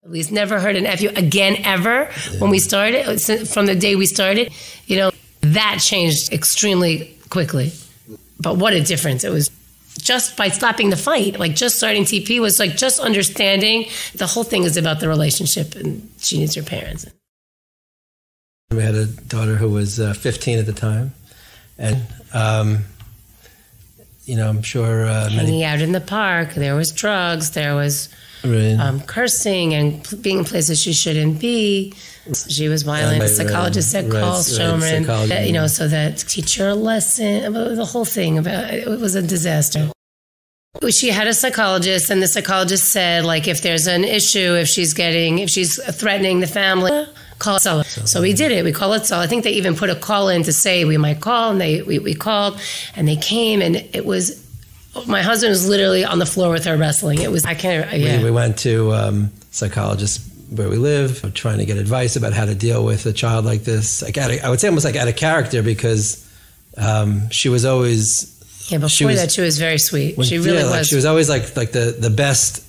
We've never heard an F you again ever. When we started, from the day we started, that changed extremely quickly. But what a difference. It was just by stopping the fight, like just starting TP was like just understanding the whole thing is about the relationship and she needs her parents. We had a daughter who was 15 at the time. And, I'm sure... hanging out in the park, there was drugs, there was... Right. Cursing and being in places she shouldn't be. She was violent. Psychologist said, call Shomer, so that teach her a lesson. The whole thing it was a disaster. She had a psychologist, and the psychologist said, like, if there's an issue, if she's threatening the family, call Tzala. So we did it. We called it Tzala. I think they even put a call in to say we might call, and we called, and they came, and it was. My husband was literally on the floor with her wrestling. It was, I can't, yeah. We went to psychologists where we live, trying to get advice about how to deal with a child like this. I would say almost like out of character because she was always... Yeah, before that she was very sweet. She really was. She was always like the best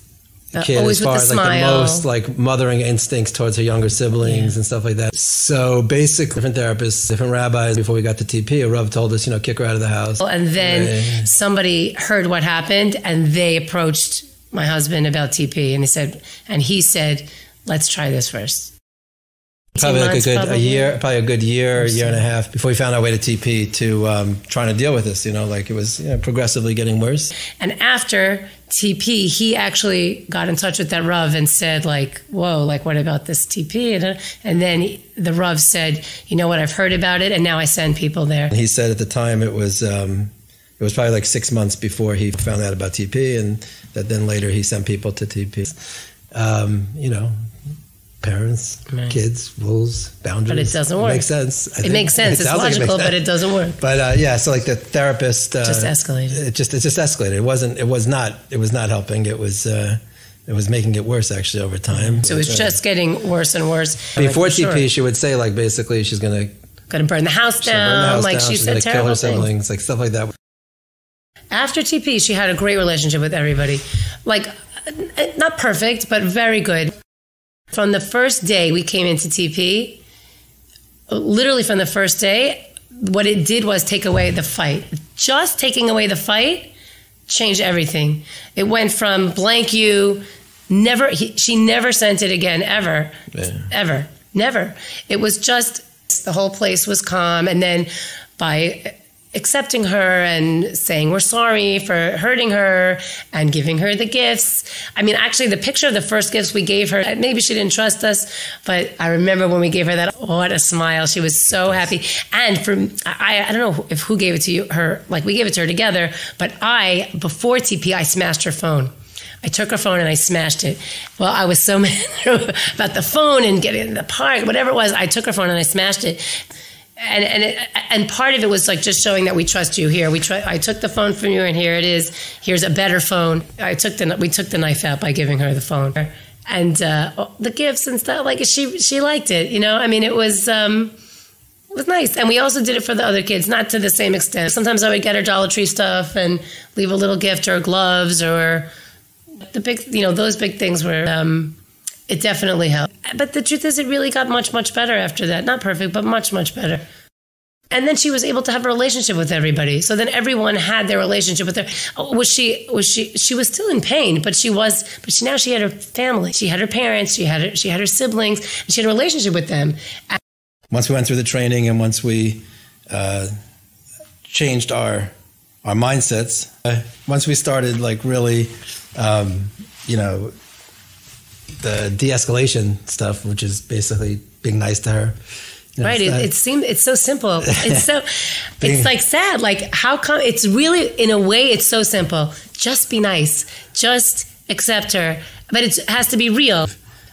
kid always as far with as the like smile. the most like mothering instincts towards her younger siblings and stuff like that. So basically, different therapists, different rabbis. Before we got to TP, a Rav told us, kick her out of the house. And then somebody heard what happened, and they approached my husband about TP, and he said, "Let's try this first." Probably like a year and a half before we found our way to TP to trying to deal with this. Like it was progressively getting worse. And after TP, he actually got in touch with that Rav and said, like, whoa, like, what about this TP? And then the Rav said, you know what, I've heard about it, and now I send people there. And he said at the time it was probably like 6 months before he found out about TP, and that then later he sent people to TP. Parents, kids, rules, boundaries. But it doesn't work. It makes sense. It makes sense. It's logical, but it doesn't work. But so like the therapist just escalated. It just escalated. It was not helping. It was making it worse actually over time. So it was just getting worse and worse. Before TP, she would say like basically she's gonna burn the house down. She said she's gonna kill her siblings, things. like stuff like that. After TP, she had a great relationship with everybody. Like not perfect, but very good. From the first day we came into TP, literally from the first day, what it did was take away the fight. Just taking away the fight changed everything. It went from blank you, she never sent it again, ever, ever, never. It was just, the whole place was calm. And then by accepting her and saying we're sorry for hurting her and giving her the gifts. I mean, actually, the picture of the first gifts we gave her, maybe she didn't trust us, but I remember when we gave her that, what a smile. She was so happy. And I don't know who gave it to her, like we gave it to her together, but before TP, I smashed her phone. I took her phone and I smashed it. Well, I was so mad about the phone and getting in the park, whatever it was. I took her phone and I smashed it. And part of it was like just showing that we trust you. Here, I took the phone from you, and here it is. Here's a better phone. We took the knife out by giving her the phone, and the gifts and stuff. Like she liked it. I mean, it was nice. And we also did it for the other kids, not to the same extent. Sometimes I would get her Dollar Tree stuff and leave a little gift or gloves or the big, those big things were. It definitely helped. But the truth is, it really got much, much better after that. Not perfect, but much, much better. And then she was able to have a relationship with everybody. So then everyone had their relationship with her. She was still in pain, but now she had her family. She had her parents, she had her siblings, and she had a relationship with them. Once we went through the training and once we changed our mindsets, once we started like really, the de-escalation stuff, which is basically being nice to her. Right. It's so simple. It's like sad. Like how come it's really, in a way, it's so simple. Just be nice. Just accept her. But it has to be real.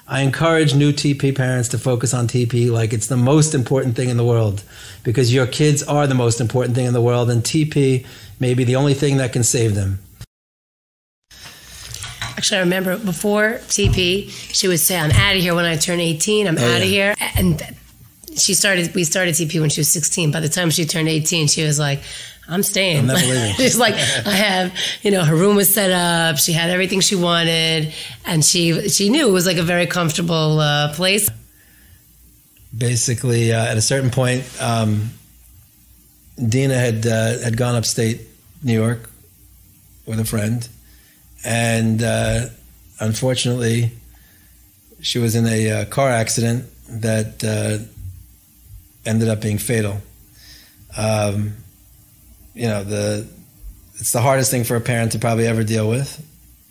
I encourage new TP parents to focus on TP like it's the most important thing in the world, because your kids are the most important thing in the world, and TP may be the only thing that can save them. Actually, I remember before TP, she would say, I'm out of here when I turn 18. I'm out of here. And we started TP when she was 16. By the time she turned 18, she was like, I'm staying. I'm never leaving. She's like, I have, her room was set up. She had everything she wanted. And she knew it was like a very comfortable place. Basically, at a certain point, Dina had gone upstate New York with a friend. And unfortunately, she was in a car accident that ended up being fatal. It's the hardest thing for a parent to probably ever deal with.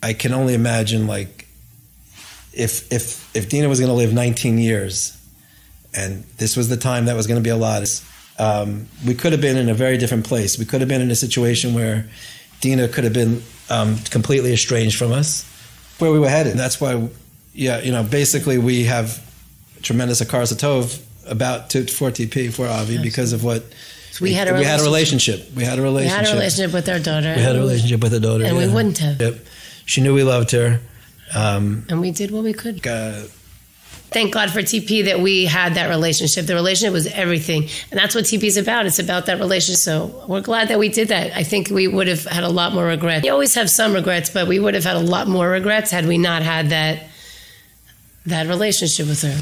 I can only imagine, like, if Dina was going to live 19 years, and this was the time that was going to be allotted, we could have been in a very different place. We could have been in a situation where Dina could have been completely estranged from us, where we were headed. And that's why, basically we have tremendous hakaras hatov for TP, for Avi, because of what we had a relationship. We had a relationship with our daughter. We had a relationship with her daughter. And we wouldn't have. Yep. She knew we loved her. And we did what we could. Thank God for TP that we had that relationship. The relationship was everything. And that's what TP is about. It's about that relationship. So we're glad that we did that. I think we would have had a lot more regrets. We always have some regrets, but we would have had a lot more regrets had we not had that relationship with her.